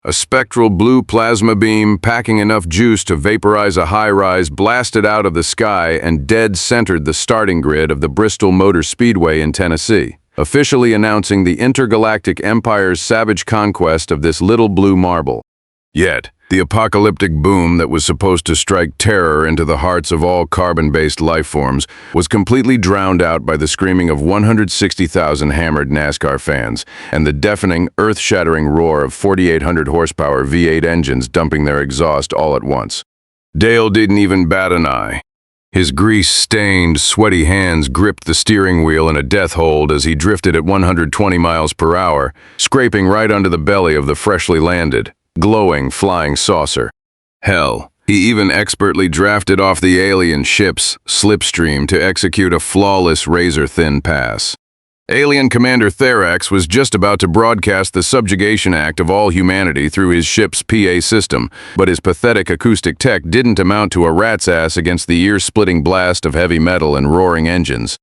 A spectral blue plasma beam packing enough juice to vaporize a high-rise blasted out of the sky and dead-centered the starting grid of the Bristol Motor Speedway in Tennessee, officially announcing the intergalactic empire's savage conquest of this little blue marble. Yet, the apocalyptic boom that was supposed to strike terror into the hearts of all carbon-based lifeforms was completely drowned out by the screaming of 160,000 hammered NASCAR fans and the deafening, earth-shattering roar of 4,800 horsepower V8 engines dumping their exhaust all at once. Dale didn't even bat an eye. His grease-stained, sweaty hands gripped the steering wheel in a death hold as he drifted at 120 miles per hour, scraping right under the belly of the freshly landed, glowing flying saucer. Hell, he even expertly drafted off the alien ship's slipstream to execute a flawless razor-thin pass. Alien Commander Therax was just about to broadcast the subjugation act of all humanity through his ship's PA system, but his pathetic acoustic tech didn't amount to a rat's ass against the ear-splitting blast of heavy metal and roaring engines.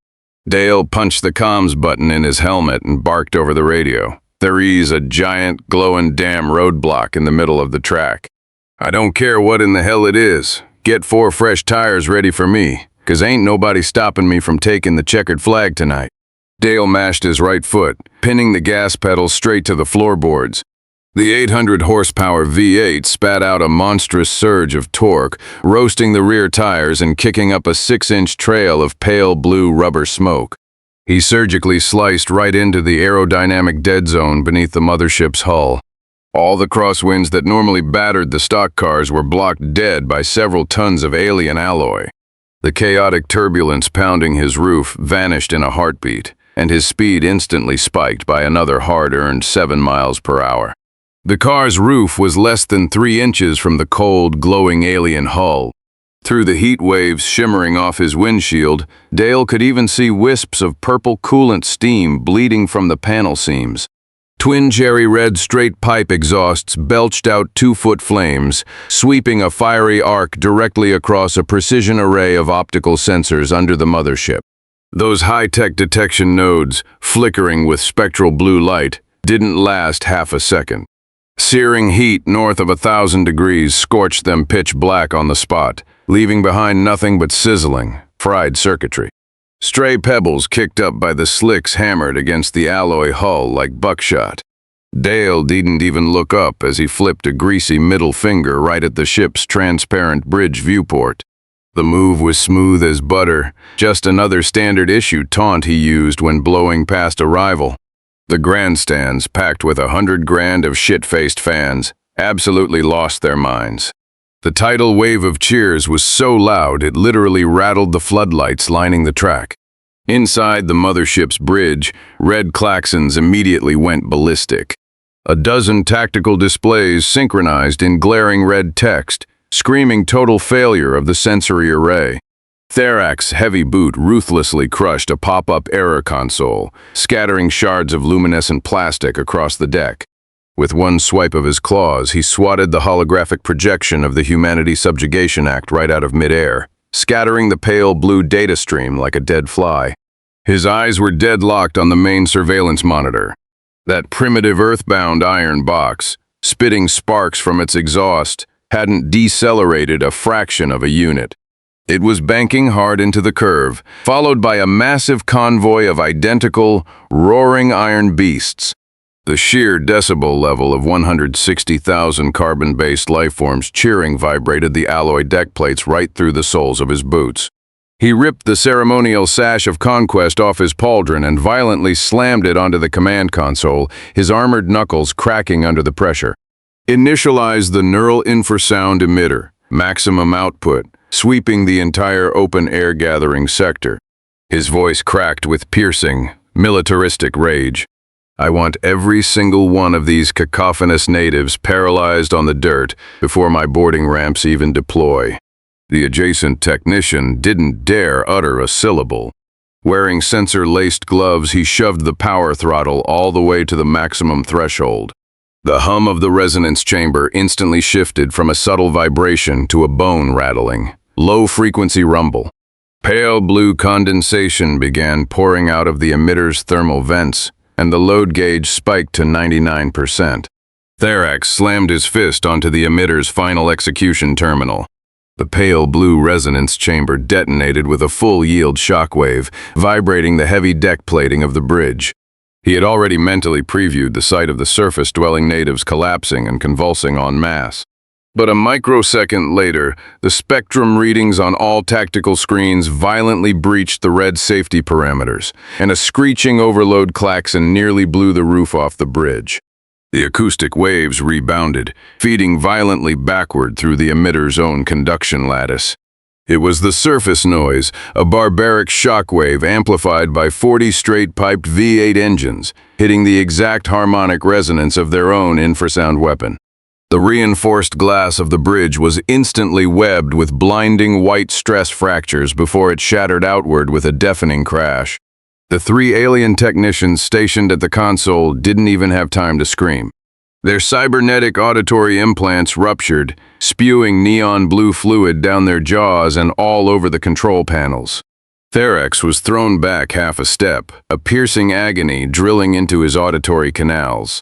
Dale punched the comms button in his helmet and barked over the radio. There's a giant, glowing damn roadblock in the middle of the track. I don't care what in the hell it is. Get 4 fresh tires ready for me, 'cause ain't nobody stopping me from taking the checkered flag tonight. Dale mashed his right foot, pinning the gas pedal straight to the floorboards. The 800 horsepower V8 spat out a monstrous surge of torque, roasting the rear tires and kicking up a 6-inch trail of pale blue rubber smoke. He surgically sliced right into the aerodynamic dead zone beneath the mothership's hull. All the crosswinds that normally battered the stock cars were blocked dead by several tons of alien alloy. The chaotic turbulence pounding his roof vanished in a heartbeat, and his speed instantly spiked by another hard-earned 7 miles per hour. The car's roof was less than 3 inches from the cold, glowing alien hull. Through the heat waves shimmering off his windshield, Dale could even see wisps of purple coolant steam bleeding from the panel seams. Twin cherry red straight pipe exhausts belched out 2-foot flames, sweeping a fiery arc directly across a precision array of optical sensors under the mothership. Those high-tech detection nodes, flickering with spectral blue light, didn't last half a second. Searing heat north of 1,000 degrees scorched them pitch black on the spot, leaving behind nothing but sizzling, fried circuitry. Stray pebbles kicked up by the slicks hammered against the alloy hull like buckshot. Dale didn't even look up as he flipped a greasy middle finger right at the ship's transparent bridge viewport. The move was smooth as butter, just another standard issue taunt he used when blowing past a rival. The grandstands, packed with 100 grand of shit-faced fans, absolutely lost their minds. The tidal wave of cheers was so loud it literally rattled the floodlights lining the track. Inside the mothership's bridge, red klaxons immediately went ballistic. A dozen tactical displays synchronized in glaring red text, screaming total failure of the sensory array. Therax's heavy boot ruthlessly crushed a pop-up error console, scattering shards of luminescent plastic across the deck. With one swipe of his claws, he swatted the holographic projection of the Humanity Subjugation Act right out of midair, scattering the pale blue data stream like a dead fly. His eyes were deadlocked on the main surveillance monitor. That primitive earthbound iron box, spitting sparks from its exhaust, hadn't decelerated a fraction of a unit. It was banking hard into the curve, followed by a massive convoy of identical, roaring iron beasts. The sheer decibel level of 160,000 carbon-based lifeforms cheering vibrated the alloy deck plates right through the soles of his boots. He ripped the ceremonial sash of conquest off his pauldron and violently slammed it onto the command console, his armored knuckles cracking under the pressure. Initialize the neural infrasound emitter, maximum output, sweeping the entire open-air gathering sector. His voice cracked with piercing, militaristic rage. I want every single one of these cacophonous natives paralyzed on the dirt before my boarding ramps even deploy. The adjacent technician didn't dare utter a syllable. Wearing sensor-laced gloves, he shoved the power throttle all the way to the maximum threshold. The hum of the resonance chamber instantly shifted from a subtle vibration to a bone-rattling, low-frequency rumble. Pale blue condensation began pouring out of the emitter's thermal vents, and the load gauge spiked to 99%. Therax slammed his fist onto the emitter's final execution terminal. The pale blue resonance chamber detonated with a full-yield shockwave, vibrating the heavy deck plating of the bridge. He had already mentally previewed the sight of the surface-dwelling natives collapsing and convulsing en masse. But a microsecond later, the spectrum readings on all tactical screens violently breached the red safety parameters, and a screeching overload klaxon nearly blew the roof off the bridge. The acoustic waves rebounded, feeding violently backward through the emitter's own conduction lattice. It was the surface noise, a barbaric shockwave amplified by 40 straight-piped V8 engines, hitting the exact harmonic resonance of their own infrasound weapon. The reinforced glass of the bridge was instantly webbed with blinding white stress fractures before it shattered outward with a deafening crash. The 3 alien technicians stationed at the console didn't even have time to scream. Their cybernetic auditory implants ruptured, spewing neon blue fluid down their jaws and all over the control panels. Therax was thrown back half a step, a piercing agony drilling into his auditory canals.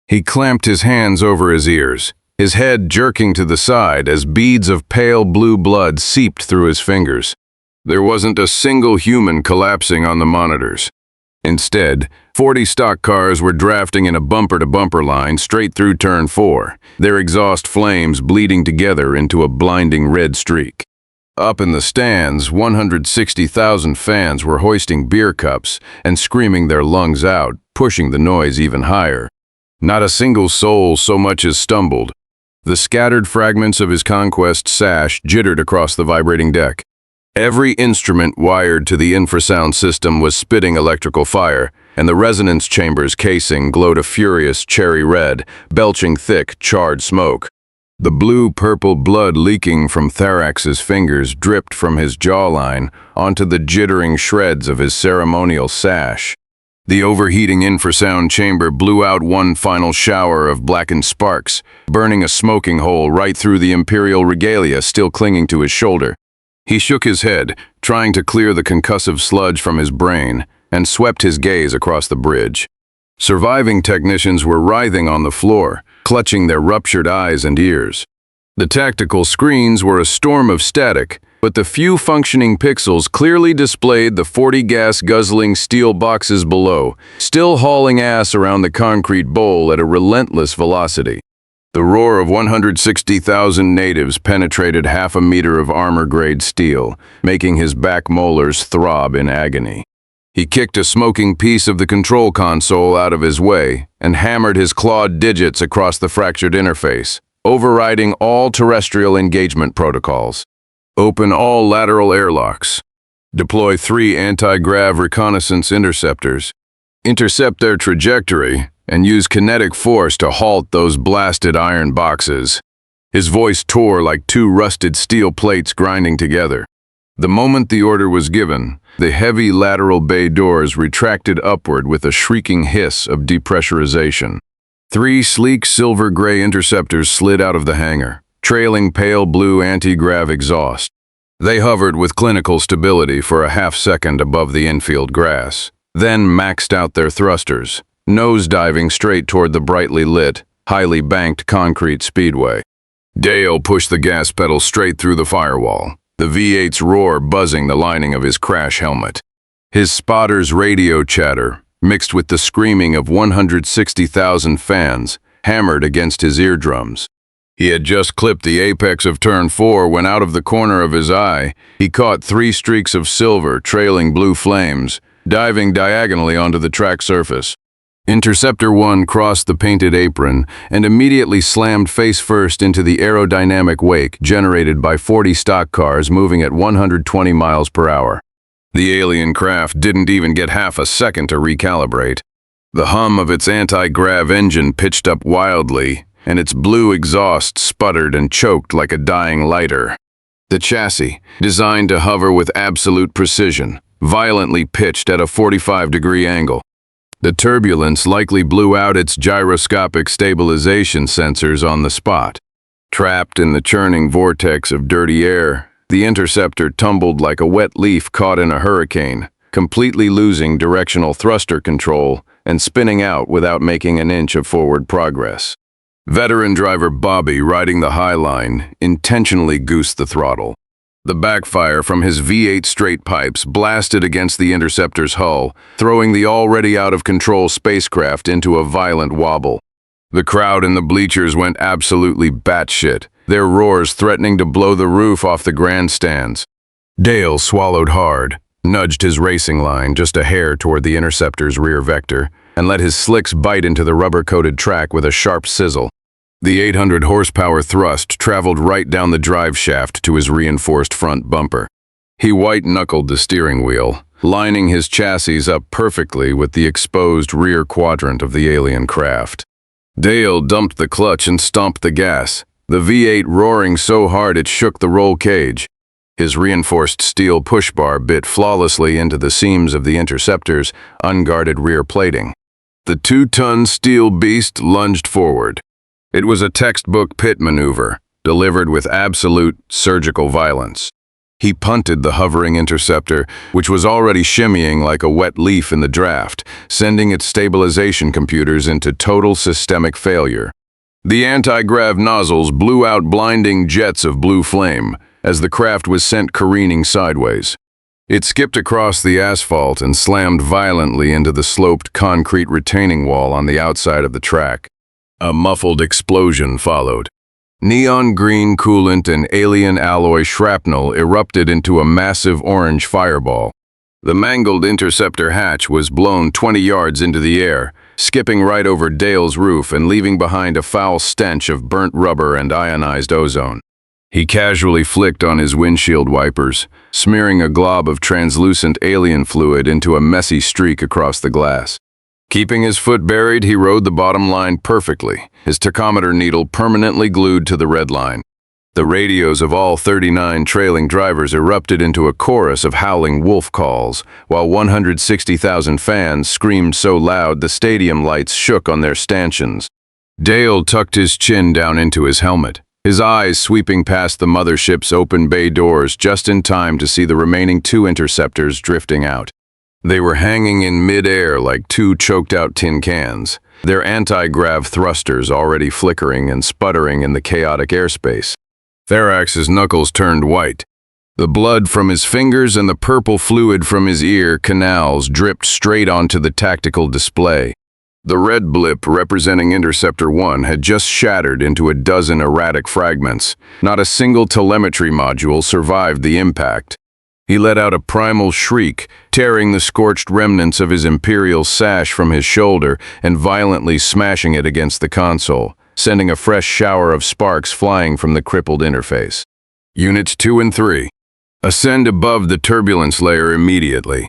He clamped his hands over his ears, his head jerking to the side as beads of pale blue blood seeped through his fingers. There wasn't a single human collapsing on the monitors. Instead, 40 stock cars were drafting in a bumper-to-bumper line straight through Turn 4, their exhaust flames bleeding together into a blinding red streak. Up in the stands, 160,000 fans were hoisting beer cups and screaming their lungs out, pushing the noise even higher. Not a single soul so much as stumbled. The scattered fragments of his conquest sash jittered across the vibrating deck. Every instrument wired to the infrasound system was spitting electrical fire, and the resonance chamber's casing glowed a furious cherry red, belching thick, charred smoke. The blue-purple blood leaking from Therax's fingers dripped from his jawline onto the jittering shreds of his ceremonial sash. The overheating infrasound chamber blew out one final shower of blackened sparks, burning a smoking hole right through the Imperial regalia still clinging to his shoulder. He shook his head, trying to clear the concussive sludge from his brain, and swept his gaze across the bridge. Surviving technicians were writhing on the floor, clutching their ruptured eyes and ears. The tactical screens were a storm of static, but the few functioning pixels clearly displayed the 40 gas-guzzling steel boxes below, still hauling ass around the concrete bowl at a relentless velocity. The roar of 160,000 natives penetrated half a meter of armor-grade steel, making his back molars throb in agony. He kicked a smoking piece of the control console out of his way and hammered his clawed digits across the fractured interface, overriding all terrestrial engagement protocols. Open all lateral airlocks. Deploy 3 anti-grav reconnaissance interceptors. Intercept their trajectory and use kinetic force to halt those blasted iron boxes. His voice tore like 2 rusted steel plates grinding together. The moment the order was given, the heavy lateral bay doors retracted upward with a shrieking hiss of depressurization. 3 sleek silver-gray interceptors slid out of the hangar, trailing pale blue anti-grav exhaust. They hovered with clinical stability for a half-second above the infield grass, then maxed out their thrusters, nose-diving straight toward the brightly lit, highly banked concrete speedway. Dale pushed the gas pedal straight through the firewall, the V8's roar buzzing the lining of his crash helmet. His spotter's radio chatter, mixed with the screaming of 160,000 fans, hammered against his eardrums. He had just clipped the apex of Turn 4 when out of the corner of his eye, he caught 3 streaks of silver trailing blue flames, diving diagonally onto the track surface. Interceptor 1 crossed the painted apron and immediately slammed face-first into the aerodynamic wake generated by 40 stock cars moving at 120 miles per hour. The alien craft didn't even get half a second to recalibrate. The hum of its anti-grav engine pitched up wildly, and its blue exhaust sputtered and choked like a dying lighter. The chassis, designed to hover with absolute precision, violently pitched at a 45-degree angle. The turbulence likely blew out its gyroscopic stabilization sensors on the spot. Trapped in the churning vortex of dirty air, the Interceptor tumbled like a wet leaf caught in a hurricane, completely losing directional thruster control and spinning out without making an inch of forward progress. Veteran driver Bobby, riding the high line, intentionally goosed the throttle. The backfire from his V8 straight pipes blasted against the Interceptor's hull, throwing the already out-of-control spacecraft into a violent wobble. The crowd in the bleachers went absolutely batshit, their roars threatening to blow the roof off the grandstands. Dale swallowed hard, nudged his racing line just a hair toward the Interceptor's rear vector, and let his slicks bite into the rubber-coated track with a sharp sizzle. The 800 horsepower thrust traveled right down the drive shaft to his reinforced front bumper. He white-knuckled the steering wheel, lining his chassis up perfectly with the exposed rear quadrant of the alien craft. Dale dumped the clutch and stomped the gas, the V8 roaring so hard it shook the roll cage. His reinforced steel push bar bit flawlessly into the seams of the Interceptor's unguarded rear plating. The 2-ton steel beast lunged forward. It was a textbook pit maneuver, delivered with absolute surgical violence. He punted the hovering Interceptor, which was already shimmying like a wet leaf in the draft, sending its stabilization computers into total systemic failure. The anti-grav nozzles blew out blinding jets of blue flame as the craft was sent careening sideways. It skipped across the asphalt and slammed violently into the sloped concrete retaining wall on the outside of the track. A muffled explosion followed. Neon green coolant and alien alloy shrapnel erupted into a massive orange fireball. The mangled Interceptor hatch was blown 20 yards into the air, skipping right over Dale's roof and leaving behind a foul stench of burnt rubber and ionized ozone. He casually flicked on his windshield wipers, smearing a glob of translucent alien fluid into a messy streak across the glass. Keeping his foot buried, he rode the bottom line perfectly, his tachometer needle permanently glued to the red line. The radios of all 39 trailing drivers erupted into a chorus of howling wolf calls, while 160,000 fans screamed so loud the stadium lights shook on their stanchions. Dale tucked his chin down into his helmet, his eyes sweeping past the mothership's open bay doors just in time to see the remaining 2 Interceptors drifting out. They were hanging in mid-air like 2 choked-out tin cans, their anti-grav thrusters already flickering and sputtering in the chaotic airspace. Therax's knuckles turned white. The blood from his fingers and the purple fluid from his ear canals dripped straight onto the tactical display. The red blip representing Interceptor 1 had just shattered into a dozen erratic fragments. Not a single telemetry module survived the impact. He let out a primal shriek, tearing the scorched remnants of his Imperial sash from his shoulder and violently smashing it against the console, sending a fresh shower of sparks flying from the crippled interface. Units 2 and 3. Ascend above the turbulence layer immediately.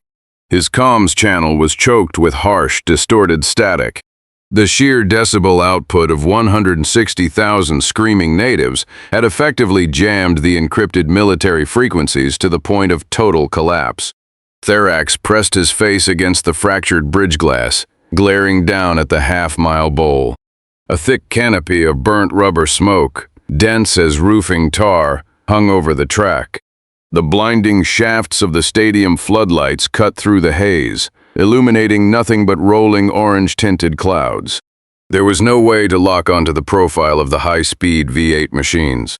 His comms channel was choked with harsh, distorted static. The sheer decibel output of 160,000 screaming natives had effectively jammed the encrypted military frequencies to the point of total collapse. Therax pressed his face against the fractured bridge glass, glaring down at the half-mile bowl. A thick canopy of burnt rubber smoke, dense as roofing tar, hung over the track. The blinding shafts of the stadium floodlights cut through the haze, illuminating nothing but rolling orange-tinted clouds. There was no way to lock onto the profile of the high-speed V8 machines.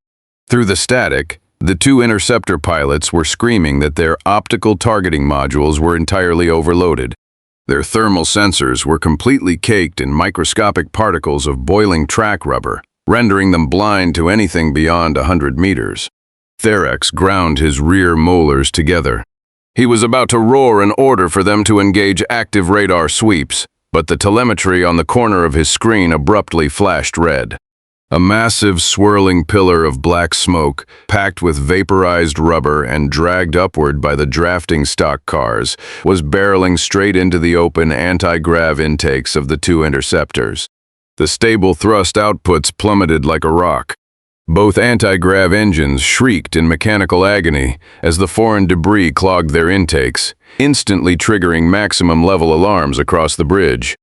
Through the static, the 2 Interceptor pilots were screaming that their optical targeting modules were entirely overloaded. Their thermal sensors were completely caked in microscopic particles of boiling track rubber, rendering them blind to anything beyond 100 meters. Therax ground his rear molars together. He was about to roar an order for them to engage active radar sweeps, but the telemetry on the corner of his screen abruptly flashed red. A massive swirling pillar of black smoke, packed with vaporized rubber and dragged upward by the drafting stock cars, was barreling straight into the open anti-grav intakes of the 2 Interceptors. The stable thrust outputs plummeted like a rock. Both anti-grav engines shrieked in mechanical agony as the foreign debris clogged their intakes, instantly triggering maximum level alarms across the bridge.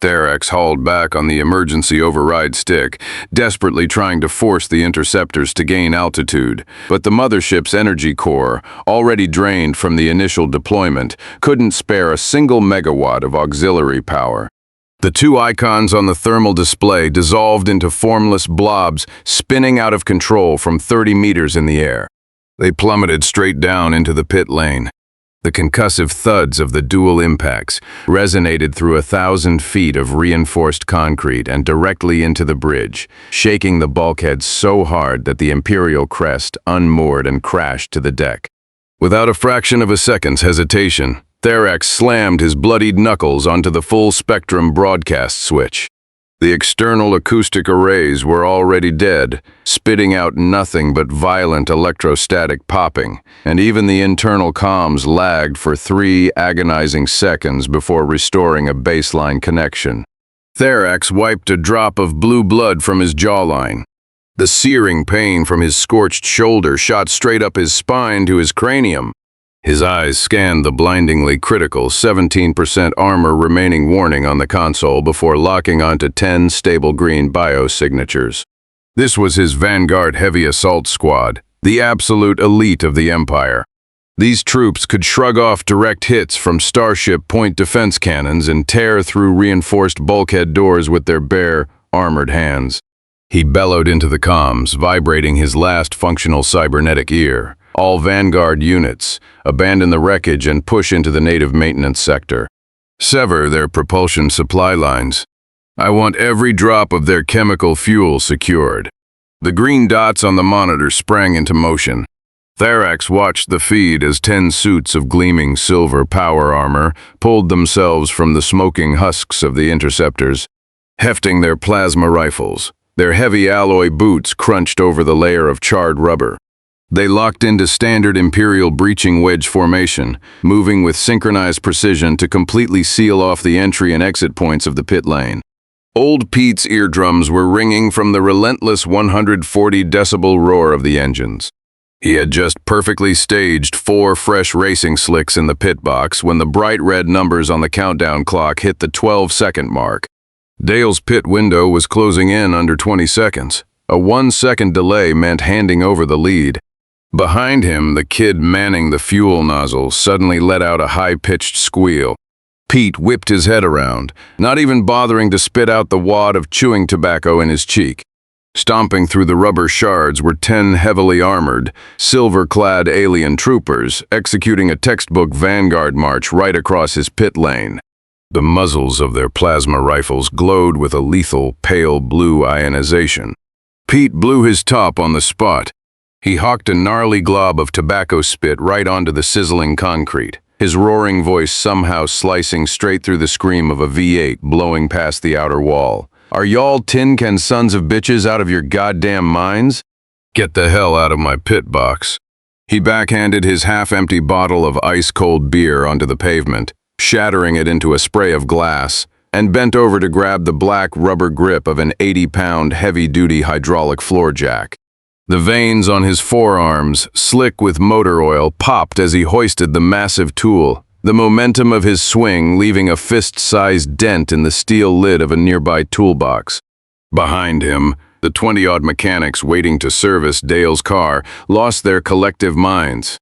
Therax hauled back on the emergency override stick, desperately trying to force the Interceptors to gain altitude, but the mothership's energy core, already drained from the initial deployment, couldn't spare a single megawatt of auxiliary power. The two icons on the thermal display dissolved into formless blobs, spinning out of control from 30 meters in the air. They plummeted straight down into the pit lane. The concussive thuds of the dual impacts resonated through 1,000 feet of reinforced concrete and directly into the bridge, shaking the bulkhead so hard that the Imperial crest unmoored and crashed to the deck. Without a fraction of a second's hesitation, Therax slammed his bloodied knuckles onto the full-spectrum broadcast switch. The external acoustic arrays were already dead, spitting out nothing but violent electrostatic popping, and even the internal comms lagged for 3 agonizing seconds before restoring a baseline connection. Therax wiped a drop of blue blood from his jawline. The searing pain from his scorched shoulder shot straight up his spine to his cranium. His eyes scanned the blindingly critical 17% armor remaining warning on the console before locking onto 10 stable green biosignatures. This was his Vanguard Heavy Assault Squad, the absolute elite of the Empire. These troops could shrug off direct hits from Starship point defense cannons and tear through reinforced bulkhead doors with their bare, armored hands. He bellowed into the comms, vibrating his last functional cybernetic ear. All Vanguard units, abandon the wreckage and push into the native maintenance sector. Sever their propulsion supply lines. I want every drop of their chemical fuel secured. The green dots on the monitor sprang into motion. Therax watched the feed as 10 suits of gleaming silver power armor pulled themselves from the smoking husks of the interceptors, hefting their plasma rifles. Their heavy alloy boots crunched over the layer of charred rubber. They locked into standard Imperial breaching wedge formation, moving with synchronized precision to completely seal off the entry and exit points of the pit lane. Old Pete's eardrums were ringing from the relentless 140-decibel roar of the engines. He had just perfectly staged 4 fresh racing slicks in the pit box when the bright red numbers on the countdown clock hit the 12-second mark. Dale's pit window was closing in under 20 seconds. A 1-second delay meant handing over the lead. Behind him, the kid manning the fuel nozzle suddenly let out a high-pitched squeal. Pete whipped his head around, not even bothering to spit out the wad of chewing tobacco in his cheek. Stomping through the rubber shards were 10 heavily armored, silver-clad alien troopers executing a textbook Vanguard march right across his pit lane. The muzzles of their plasma rifles glowed with a lethal, pale blue ionization. Pete blew his top on the spot. He hawked a gnarly glob of tobacco spit right onto the sizzling concrete, his roaring voice somehow slicing straight through the scream of a V8 blowing past the outer wall. Are y'all tin can sons of bitches out of your goddamn minds? Get the hell out of my pit box. He backhanded his half-empty bottle of ice-cold beer onto the pavement, shattering it into a spray of glass, and bent over to grab the black rubber grip of an 80-pound heavy-duty hydraulic floor jack. The veins on his forearms, slick with motor oil, popped as he hoisted the massive tool, the momentum of his swing leaving a fist-sized dent in the steel lid of a nearby toolbox. Behind him, the 20-odd mechanics waiting to service Dale's car lost their collective minds.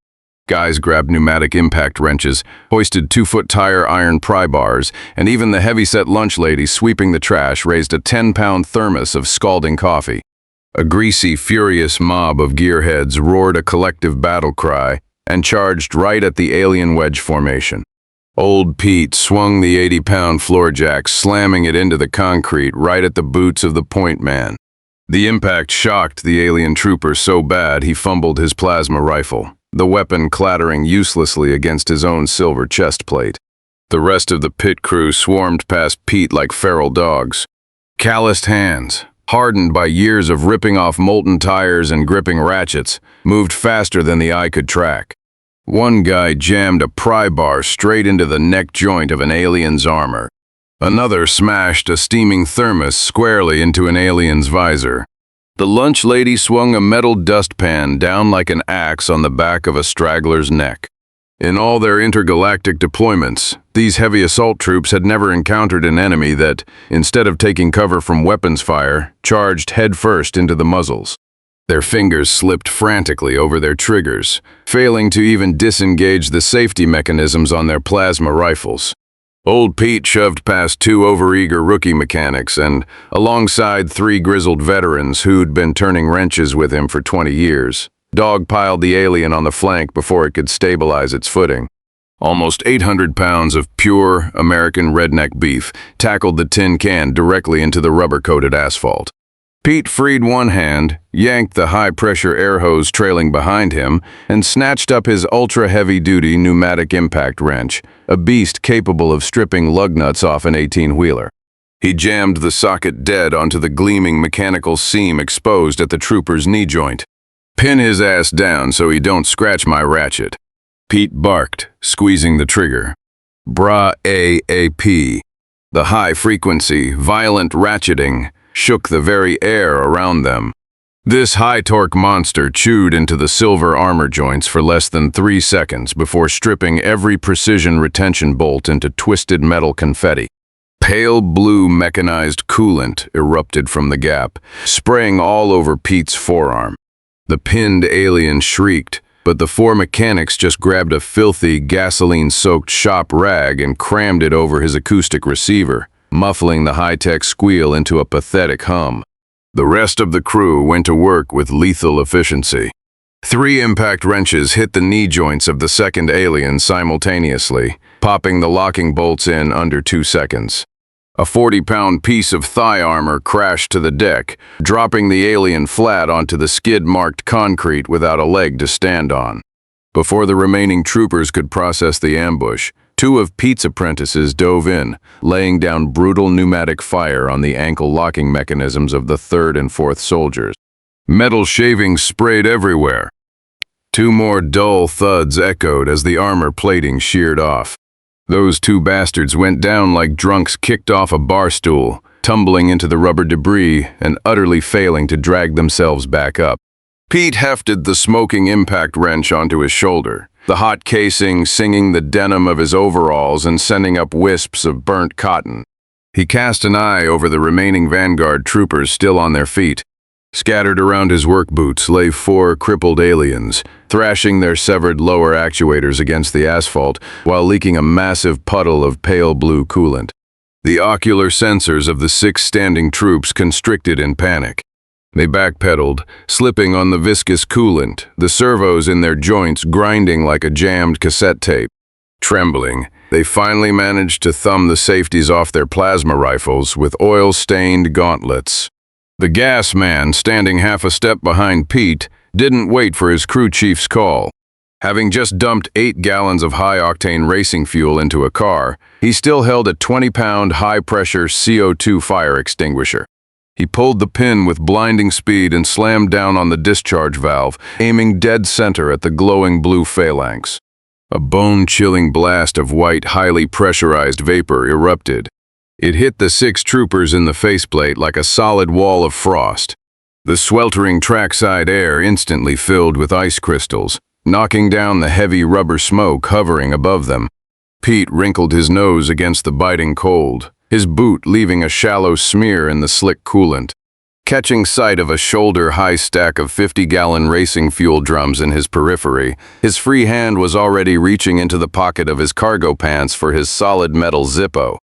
Guys grabbed pneumatic impact wrenches, hoisted 2-foot tire iron pry bars, and even the heavy-set lunch lady sweeping the trash raised a 10-pound thermos of scalding coffee. A greasy, furious mob of gearheads roared a collective battle cry and charged right at the alien wedge formation. Old Pete swung the 80-pound floor jack, slamming it into the concrete right at the boots of the point man. The impact shocked the alien trooper so bad he fumbled his plasma rifle, the weapon clattering uselessly against his own silver chest plate. The rest of the pit crew swarmed past Pete like feral dogs. Calloused hands, hardened by years of ripping off molten tires and gripping ratchets, moved faster than the eye could track. One guy jammed a pry bar straight into the neck joint of an alien's armor. Another smashed a steaming thermos squarely into an alien's visor. The lunch lady swung a metal dustpan down like an axe on the back of a straggler's neck. In all their intergalactic deployments, these heavy assault troops had never encountered an enemy that, instead of taking cover from weapons fire, charged headfirst into the muzzles. Their fingers slipped frantically over their triggers, failing to even disengage the safety mechanisms on their plasma rifles. Old Pete shoved past 2 overeager rookie mechanics and, alongside 3 grizzled veterans who'd been turning wrenches with him for 20 years, dogpiled the alien on the flank before it could stabilize its footing. Almost 800 pounds of pure American redneck beef tackled the tin can directly into the rubber-coated asphalt. Pete freed one hand, yanked the high-pressure air hose trailing behind him, and snatched up his ultra-heavy-duty pneumatic impact wrench, a beast capable of stripping lug nuts off an 18-wheeler. He jammed the socket dead onto the gleaming mechanical seam exposed at the trooper's knee joint. "Pin his ass down so he don't scratch my ratchet," Pete barked, squeezing the trigger. Bra AAP. The high-frequency, violent ratcheting shook the very air around them. This high-torque monster chewed into the silver armor joints for less than 3 seconds before stripping every precision retention bolt into twisted metal confetti. Pale blue mechanized coolant erupted from the gap, spraying all over Pete's forearm. The pinned alien shrieked, but the 4 mechanics just grabbed a filthy, gasoline-soaked shop rag and crammed it over his acoustic receiver, muffling the high-tech squeal into a pathetic hum. The rest of the crew went to work with lethal efficiency. 3 impact wrenches hit the knee joints of the second alien simultaneously, popping the locking bolts in under 2 seconds. A 40-pound piece of thigh armor crashed to the deck, dropping the alien flat onto the skid-marked concrete without a leg to stand on. Before the remaining troopers could process the ambush, 2 of Pete's apprentices dove in, laying down brutal pneumatic fire on the ankle-locking mechanisms of the 3rd and 4th soldiers. Metal shavings sprayed everywhere. 2 more dull thuds echoed as the armor plating sheared off. Those 2 bastards went down like drunks kicked off a bar stool, tumbling into the rubber debris and utterly failing to drag themselves back up. Pete hefted the smoking impact wrench onto his shoulder, the hot casing singing the denim of his overalls and sending up wisps of burnt cotton. He cast an eye over the remaining vanguard troopers still on their feet. Scattered around his work boots lay 4 crippled aliens, thrashing their severed lower actuators against the asphalt while leaking a massive puddle of pale blue coolant. The ocular sensors of the 6 standing troops constricted in panic. They backpedaled, slipping on the viscous coolant, the servos in their joints grinding like a jammed cassette tape. Trembling, they finally managed to thumb the safeties off their plasma rifles with oil-stained gauntlets. The gas man, standing half a step behind Pete, didn't wait for his crew chief's call. Having just dumped 8 gallons of high-octane racing fuel into a car, he still held a 20-pound high-pressure CO2 fire extinguisher. He pulled the pin with blinding speed and slammed down on the discharge valve, aiming dead center at the glowing blue phalanx. A bone-chilling blast of white, highly pressurized vapor erupted. It hit the 6 troopers in the faceplate like a solid wall of frost. The sweltering trackside air instantly filled with ice crystals, knocking down the heavy rubber smoke hovering above them. Pete wrinkled his nose against the biting cold, his boot leaving a shallow smear in the slick coolant. Catching sight of a shoulder-high stack of 50-gallon racing fuel drums in his periphery, his free hand was already reaching into the pocket of his cargo pants for his solid metal Zippo.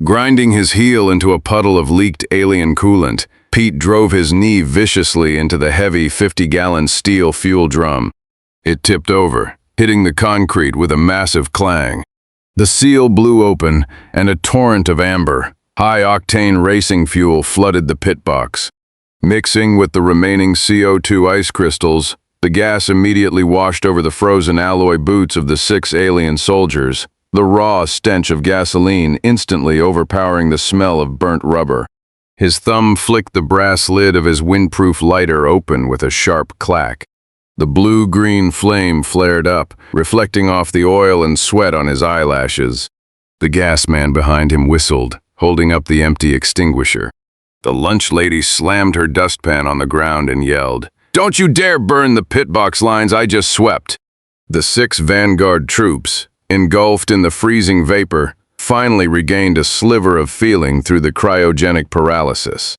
Grinding his heel into a puddle of leaked alien coolant, Pete drove his knee viciously into the heavy 50-gallon steel fuel drum. It tipped over, hitting the concrete with a massive clang. The seal blew open, and a torrent of amber, high-octane racing fuel flooded the pit box. Mixing with the remaining CO2 ice crystals, the gas immediately washed over the frozen alloy boots of the 6 alien soldiers, the raw stench of gasoline instantly overpowering the smell of burnt rubber. His thumb flicked the brass lid of his windproof lighter open with a sharp clack. The blue-green flame flared up, reflecting off the oil and sweat on his eyelashes. The gas man behind him whistled, holding up the empty extinguisher. The lunch lady slammed her dustpan on the ground and yelled, "Don't you dare burn the pit box lines I just swept!" The 6 vanguard troops, engulfed in the freezing vapor, finally regained a sliver of feeling through the cryogenic paralysis.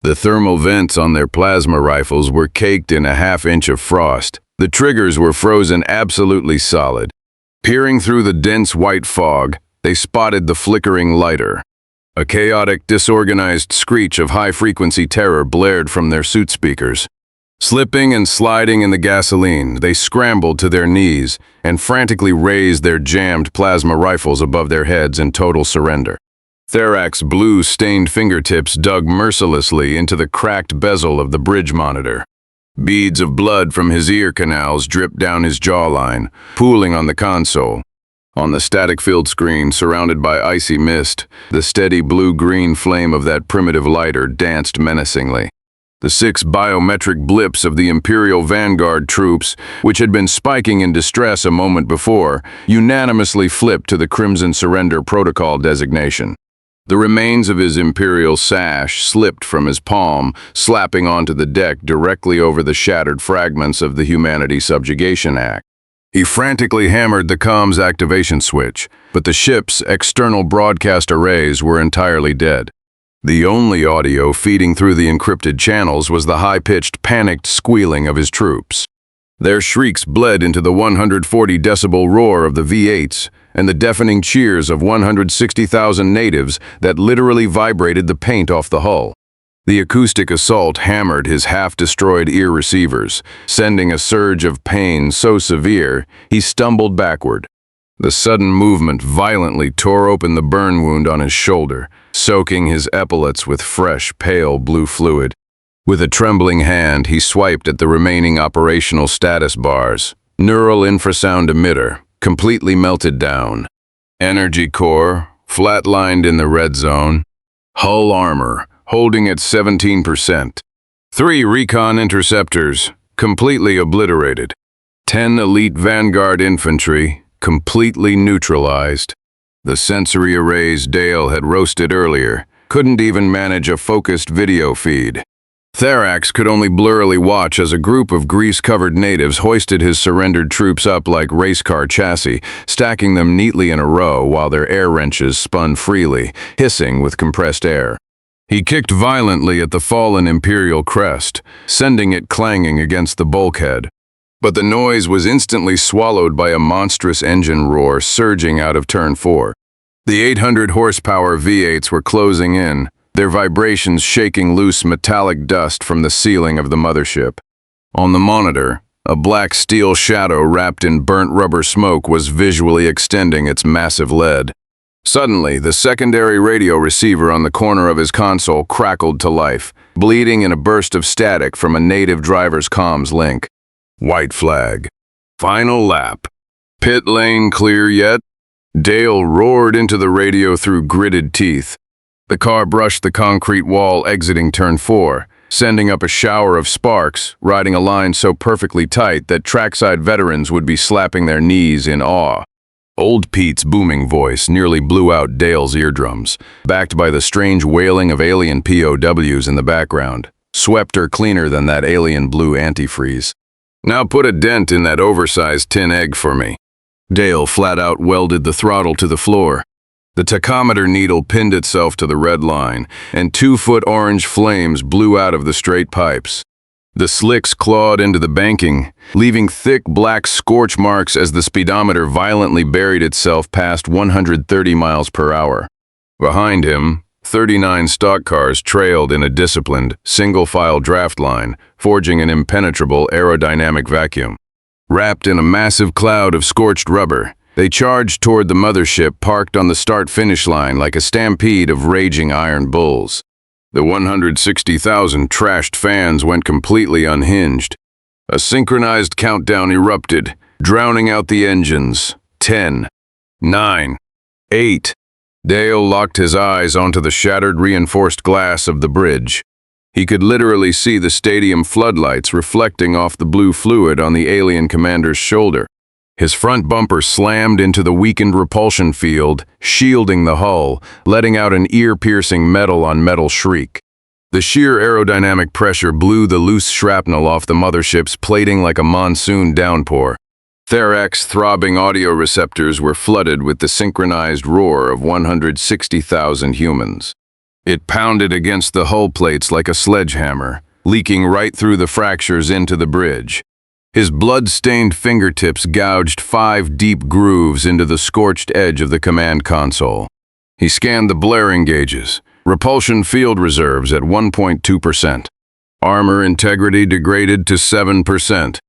The thermal vents on their plasma rifles were caked in a half-inch of frost. The triggers were frozen absolutely solid. Peering through the dense white fog, they spotted the flickering lighter. A chaotic, disorganized screech of high-frequency terror blared from their suit speakers. Slipping and sliding in the gasoline, they scrambled to their knees and frantically raised their jammed plasma rifles above their heads in total surrender. Therak's blue-stained fingertips dug mercilessly into the cracked bezel of the bridge monitor. Beads of blood from his ear canals dripped down his jawline, pooling on the console. On the static-filled screen, surrounded by icy mist, the steady blue-green flame of that primitive lighter danced menacingly. The 6 biometric blips of the Imperial Vanguard troops, which had been spiking in distress a moment before, unanimously flipped to the Crimson Surrender Protocol designation. The remains of his Imperial sash slipped from his palm, slapping onto the deck directly over the shattered fragments of the Humanity Subjugation Act. He frantically hammered the comms activation switch, but the ship's external broadcast arrays were entirely dead. The only audio feeding through the encrypted channels was the high-pitched, panicked squealing of his troops. Their shrieks bled into the 140-decibel roar of the V8s and the deafening cheers of 160,000 natives that literally vibrated the paint off the hull. The acoustic assault hammered his half-destroyed ear receivers, sending a surge of pain so severe he stumbled backward. The sudden movement violently tore open the burn wound on his shoulder, soaking his epaulets with fresh, pale blue fluid. With a trembling hand, he swiped at the remaining operational status bars. Neural infrasound emitter, completely melted down. Energy core, flatlined in the red zone. Hull armor, holding at 17%. 3 recon interceptors, completely obliterated. 10 elite Vanguard infantry, completely neutralized. The sensory arrays Dale had roasted earlier couldn't even manage a focused video feed. Therax could only blurrily watch as a group of grease-covered natives hoisted his surrendered troops up like race car chassis, stacking them neatly in a row while their air wrenches spun freely, hissing with compressed air. He kicked violently at the fallen Imperial crest, sending it clanging against the bulkhead. But the noise was instantly swallowed by a monstrous engine roar surging out of Turn 4. The 800-horsepower V8s were closing in, their vibrations shaking loose metallic dust from the ceiling of the mothership. On the monitor, a black steel shadow wrapped in burnt rubber smoke was visually extending its massive lead. Suddenly, the secondary radio receiver on the corner of his console crackled to life, bleeding in a burst of static from a native driver's comms link. White flag. Final lap. Pit lane clear yet? Dale roared into the radio through gritted teeth. The car brushed the concrete wall exiting Turn 4, sending up a shower of sparks, riding a line so perfectly tight that trackside veterans would be slapping their knees in awe. Old Pete's booming voice nearly blew out Dale's eardrums, backed by the strange wailing of alien POWs in the background, swept her cleaner than that alien blue antifreeze. "Now put a dent in that oversized tin egg for me." Dale flat out welded the throttle to the floor. The tachometer needle pinned itself to the red line, and 2-foot orange flames blew out of the straight pipes. The slicks clawed into the banking, leaving thick black scorch marks as the speedometer violently buried itself past 130 miles per hour. Behind him, 39 stock cars trailed in a disciplined, single-file draft line, forging an impenetrable aerodynamic vacuum. Wrapped in a massive cloud of scorched rubber, they charged toward the mothership parked on the start-finish line like a stampede of raging iron bulls. The 160,000 trashed fans went completely unhinged. A synchronized countdown erupted, drowning out the engines. 10, 9, 8. Dale locked his eyes onto the shattered reinforced glass of the bridge. He could literally see the stadium floodlights reflecting off the blue fluid on the alien commander's shoulder. His front bumper slammed into the weakened repulsion field, shielding the hull, letting out an ear-piercing metal-on-metal shriek. The sheer aerodynamic pressure blew the loose shrapnel off the mothership's plating like a monsoon downpour. Therak's throbbing audio receptors were flooded with the synchronized roar of 160,000 humans. It pounded against the hull plates like a sledgehammer, leaking right through the fractures into the bridge. His blood-stained fingertips gouged 5 deep grooves into the scorched edge of the command console. He scanned the blaring gauges. Repulsion field reserves at 1.2%. Armor integrity degraded to 7%.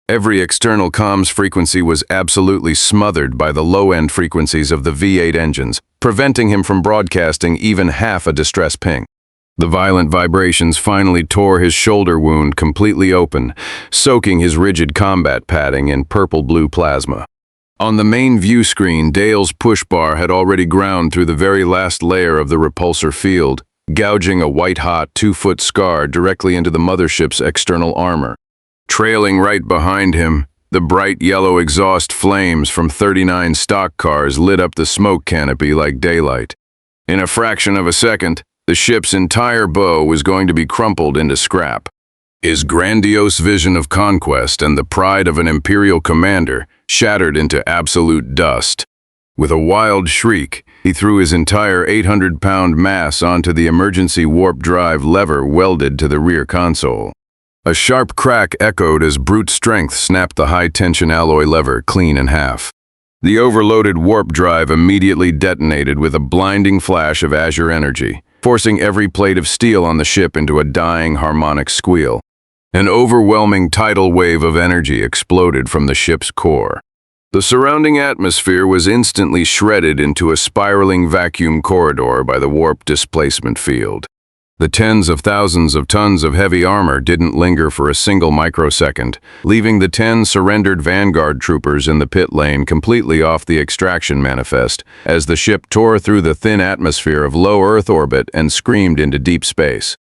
Every external comms frequency was absolutely smothered by the low-end frequencies of the V8 engines, preventing him from broadcasting even half a distress ping. The violent vibrations finally tore his shoulder wound completely open, soaking his rigid combat padding in purple-blue plasma. On the main view screen, Dale's push bar had already ground through the very last layer of the repulsor field, gouging a white-hot 2-foot scar directly into the mothership's external armor. Trailing right behind him, the bright yellow exhaust flames from 39 stock cars lit up the smoke canopy like daylight. In a fraction of a second, the ship's entire bow was going to be crumpled into scrap. His grandiose vision of conquest and the pride of an Imperial commander shattered into absolute dust. With a wild shriek, he threw his entire 800-pound mass onto the emergency warp drive lever welded to the rear console. A sharp crack echoed as brute strength snapped the high-tension alloy lever clean in half. The overloaded warp drive immediately detonated with a blinding flash of azure energy, forcing every plate of steel on the ship into a dying harmonic squeal. An overwhelming tidal wave of energy exploded from the ship's core. The surrounding atmosphere was instantly shredded into a spiraling vacuum corridor by the warp displacement field. The tens of thousands of tons of heavy armor didn't linger for a single microsecond, leaving the 10 surrendered Vanguard troopers in the pit lane completely off the extraction manifest as the ship tore through the thin atmosphere of low Earth orbit and screamed into deep space.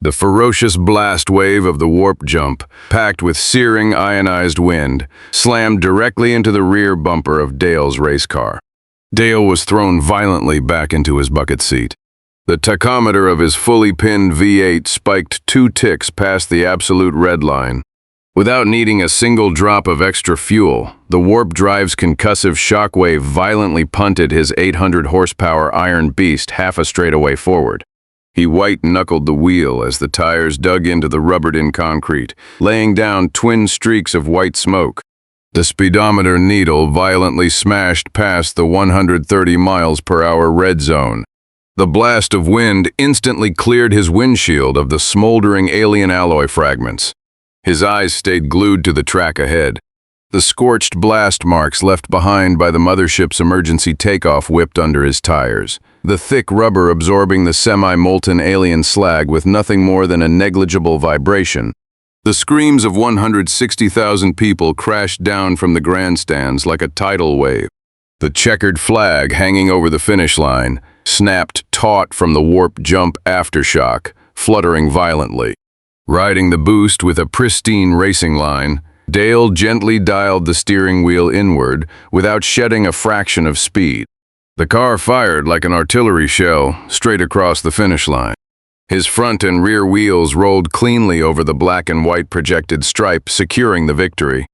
The ferocious blast wave of the warp jump, packed with searing ionized wind, slammed directly into the rear bumper of Dale's race car. Dale was thrown violently back into his bucket seat. The tachometer of his fully pinned V8 spiked 2 ticks past the absolute red line. Without needing a single drop of extra fuel, the warp drive's concussive shockwave violently punted his 800-horsepower iron beast half a straightaway forward. He white-knuckled the wheel as the tires dug into the rubbered-in concrete, laying down twin streaks of white smoke. The speedometer needle violently smashed past the 130 miles per hour red zone. The blast of wind instantly cleared his windshield of the smoldering alien alloy fragments. His eyes stayed glued to the track ahead. The scorched blast marks left behind by the mothership's emergency takeoff whipped under his tires, the thick rubber absorbing the semi-molten alien slag with nothing more than a negligible vibration. The screams of 160,000 people crashed down from the grandstands like a tidal wave. The checkered flag hanging over the finish line snapped taut from the warp jump aftershock, fluttering violently. Riding the boost with a pristine racing line, Dale gently dialed the steering wheel inward without shedding a fraction of speed. The car fired like an artillery shell straight across the finish line. His front and rear wheels rolled cleanly over the black and white projected stripe, securing the victory.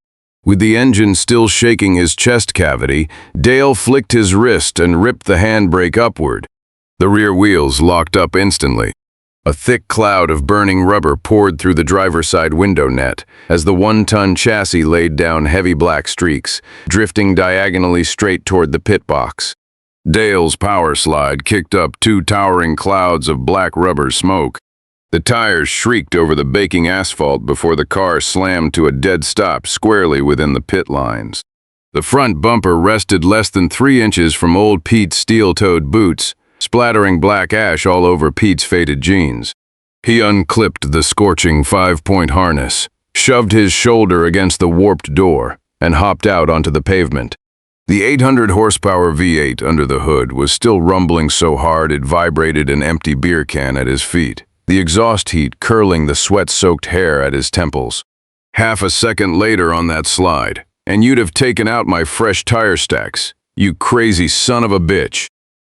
With the engine still shaking his chest cavity, Dale flicked his wrist and ripped the handbrake upward. The rear wheels locked up instantly. A thick cloud of burning rubber poured through the driver's side window net as the 1-ton chassis laid down heavy black streaks, drifting diagonally straight toward the pit box. Dale's power slide kicked up 2 towering clouds of black rubber smoke. The tires shrieked over the baking asphalt before the car slammed to a dead stop squarely within the pit lines. The front bumper rested less than 3 inches from old Pete's steel-toed boots, splattering black ash all over Pete's faded jeans. He unclipped the scorching 5-point harness, shoved his shoulder against the warped door, and hopped out onto the pavement. The 800-horsepower V8 under the hood was still rumbling so hard it vibrated an empty beer can at his feet, the exhaust heat curling the sweat-soaked hair at his temples. Half a second later on that slide, and you'd have taken out my fresh tire stacks, you crazy son of a bitch.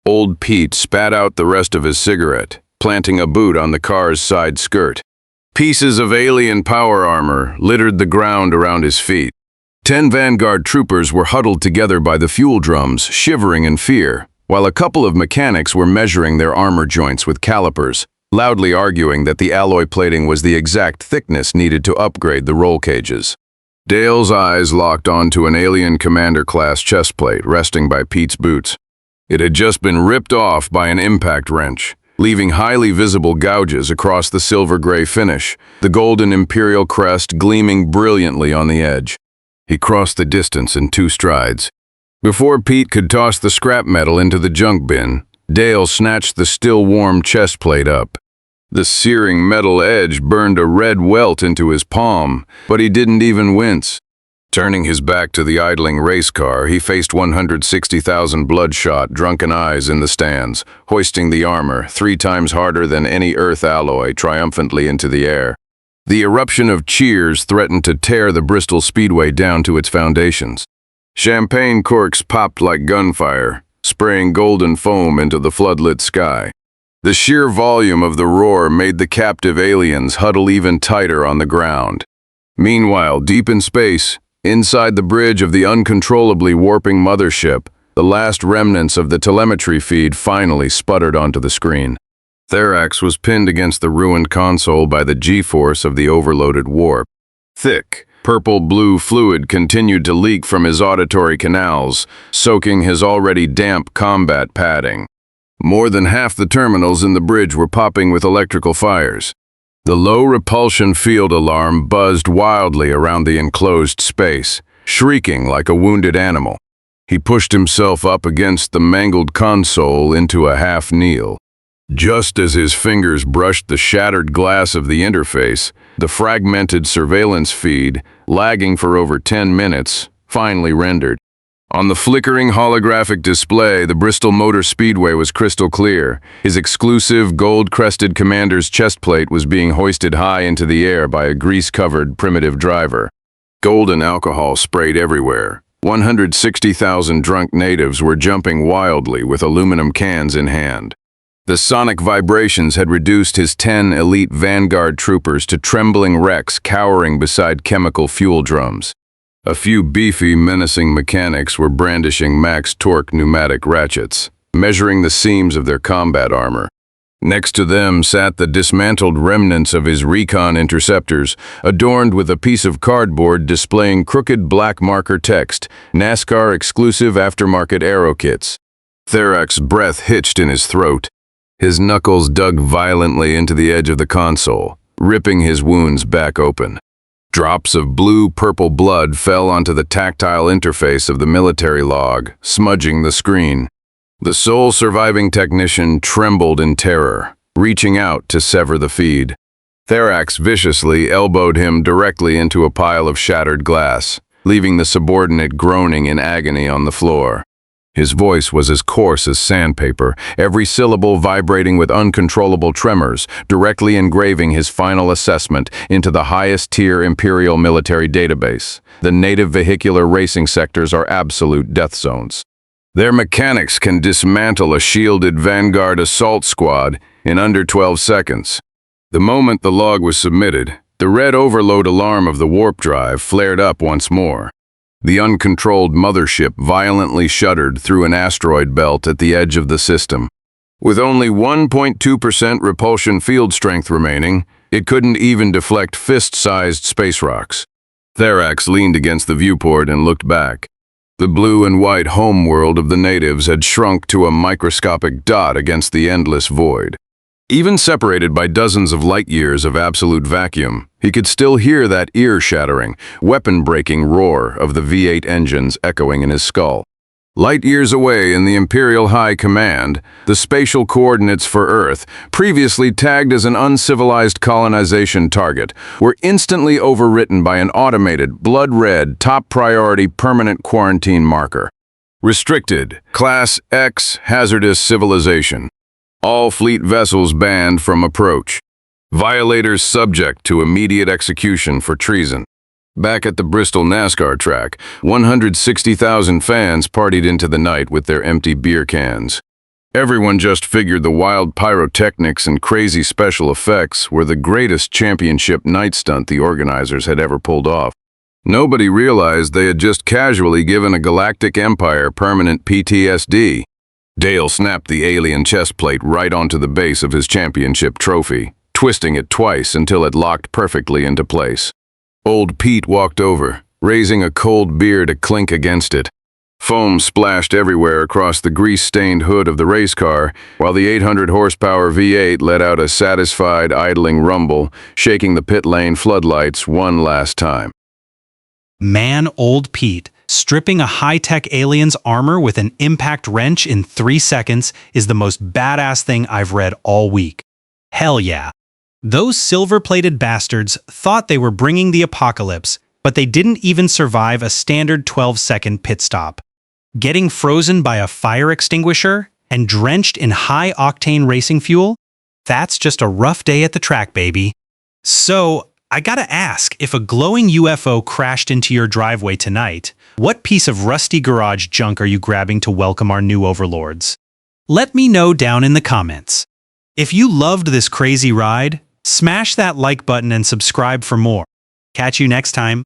Old Pete spat out the rest of his cigarette, planting a boot on the car's side skirt. Pieces of alien power armor littered the ground around his feet. 10 Vanguard troopers were huddled together by the fuel drums, shivering in fear, while a couple of mechanics were measuring their armor joints with calipers, loudly arguing that the alloy plating was the exact thickness needed to upgrade the roll cages. Dale's eyes locked onto an alien commander-class chest plate resting by Pete's boots. It had just been ripped off by an impact wrench, leaving highly visible gouges across the silver-gray finish, the golden Imperial crest gleaming brilliantly on the edge. He crossed the distance in 2 strides. Before Pete could toss the scrap metal into the junk bin, Dale snatched the still-warm chest plate up. The searing metal edge burned a red welt into his palm, but he didn't even wince. Turning his back to the idling race car, he faced 160,000 bloodshot, drunken eyes in the stands, hoisting the armor 3 times harder than any Earth alloy triumphantly into the air. The eruption of cheers threatened to tear the Bristol Speedway down to its foundations. Champagne corks popped like gunfire, spraying golden foam into the floodlit sky. The sheer volume of the roar made the captive aliens huddle even tighter on the ground. Meanwhile, deep in space, inside the bridge of the uncontrollably warping mothership, the last remnants of the telemetry feed finally sputtered onto the screen. Therax was pinned against the ruined console by the G-force of the overloaded warp. Thick, purple-blue fluid continued to leak from his auditory canals, soaking his already damp combat padding. More than half the terminals in the bridge were popping with electrical fires. The low repulsion field alarm buzzed wildly around the enclosed space, shrieking like a wounded animal. He pushed himself up against the mangled console into a half-kneel. Just as his fingers brushed the shattered glass of the interface, the fragmented surveillance feed, lagging for over 10 minutes, finally rendered. On the flickering holographic display, the Bristol Motor Speedway was crystal clear. His exclusive, gold-crested commander's chest plate was being hoisted high into the air by a grease-covered primitive driver. Golden alcohol sprayed everywhere. 160,000 drunk natives were jumping wildly with aluminum cans in hand. The sonic vibrations had reduced his 10 elite Vanguard troopers to trembling wrecks cowering beside chemical fuel drums. A few beefy, menacing mechanics were brandishing max-torque pneumatic ratchets, measuring the seams of their combat armor. Next to them sat the dismantled remnants of his recon interceptors, adorned with a piece of cardboard displaying crooked black marker text, NASCAR exclusive aftermarket aero kits. Therax's breath hitched in his throat. His knuckles dug violently into the edge of the console, ripping his wounds back open. Drops of blue-purple blood fell onto the tactile interface of the military log, smudging the screen. The sole surviving technician trembled in terror, reaching out to sever the feed. Therax viciously elbowed him directly into a pile of shattered glass, leaving the subordinate groaning in agony on the floor. His voice was as coarse as sandpaper, every syllable vibrating with uncontrollable tremors, directly engraving his final assessment into the highest-tier Imperial military database. The native vehicular racing sectors are absolute death zones. Their mechanics can dismantle a shielded Vanguard assault squad in under 12 seconds. The moment the log was submitted, the red overload alarm of the warp drive flared up once more. The uncontrolled mothership violently shuddered through an asteroid belt at the edge of the system. With only 1.2% repulsion field strength remaining, it couldn't even deflect fist-sized space rocks. Therax leaned against the viewport and looked back. The blue and white homeworld of the natives had shrunk to a microscopic dot against the endless void. Even separated by dozens of light-years of absolute vacuum, he could still hear that ear-shattering, weapon-breaking roar of the V8 engines echoing in his skull. Light-years away in the Imperial High Command, the spatial coordinates for Earth, previously tagged as an uncivilized colonization target, were instantly overwritten by an automated, blood-red, top-priority permanent quarantine marker. Restricted, Class X, hazardous civilization. All fleet vessels banned from approach. Violators subject to immediate execution for treason. Back at the Bristol NASCAR track, 160,000 fans partied into the night with their empty beer cans. Everyone just figured the wild pyrotechnics and crazy special effects were the greatest championship night stunt the organizers had ever pulled off. Nobody realized they had just casually given a galactic empire permanent PTSD. Dale snapped the alien chest plate right onto the base of his championship trophy, twisting it twice until it locked perfectly into place. Old Pete walked over, raising a cold beer to clink against it. Foam splashed everywhere across the grease-stained hood of the race car, while the 800-horsepower V8 let out a satisfied, idling rumble, shaking the pit lane floodlights one last time. Man, old Pete, stripping a high-tech alien's armor with an impact wrench in 3 seconds is the most badass thing I've read all week. Hell yeah. Those silver-plated bastards thought they were bringing the apocalypse, but they didn't even survive a standard 12-second pit stop. Getting frozen by a fire extinguisher and drenched in high-octane racing fuel? That's just a rough day at the track, baby. So, I gotta ask, if a glowing UFO crashed into your driveway tonight, what piece of rusty garage junk are you grabbing to welcome our new overlords? Let me know down in the comments. If you loved this crazy ride, smash that like button and subscribe for more. Catch you next time.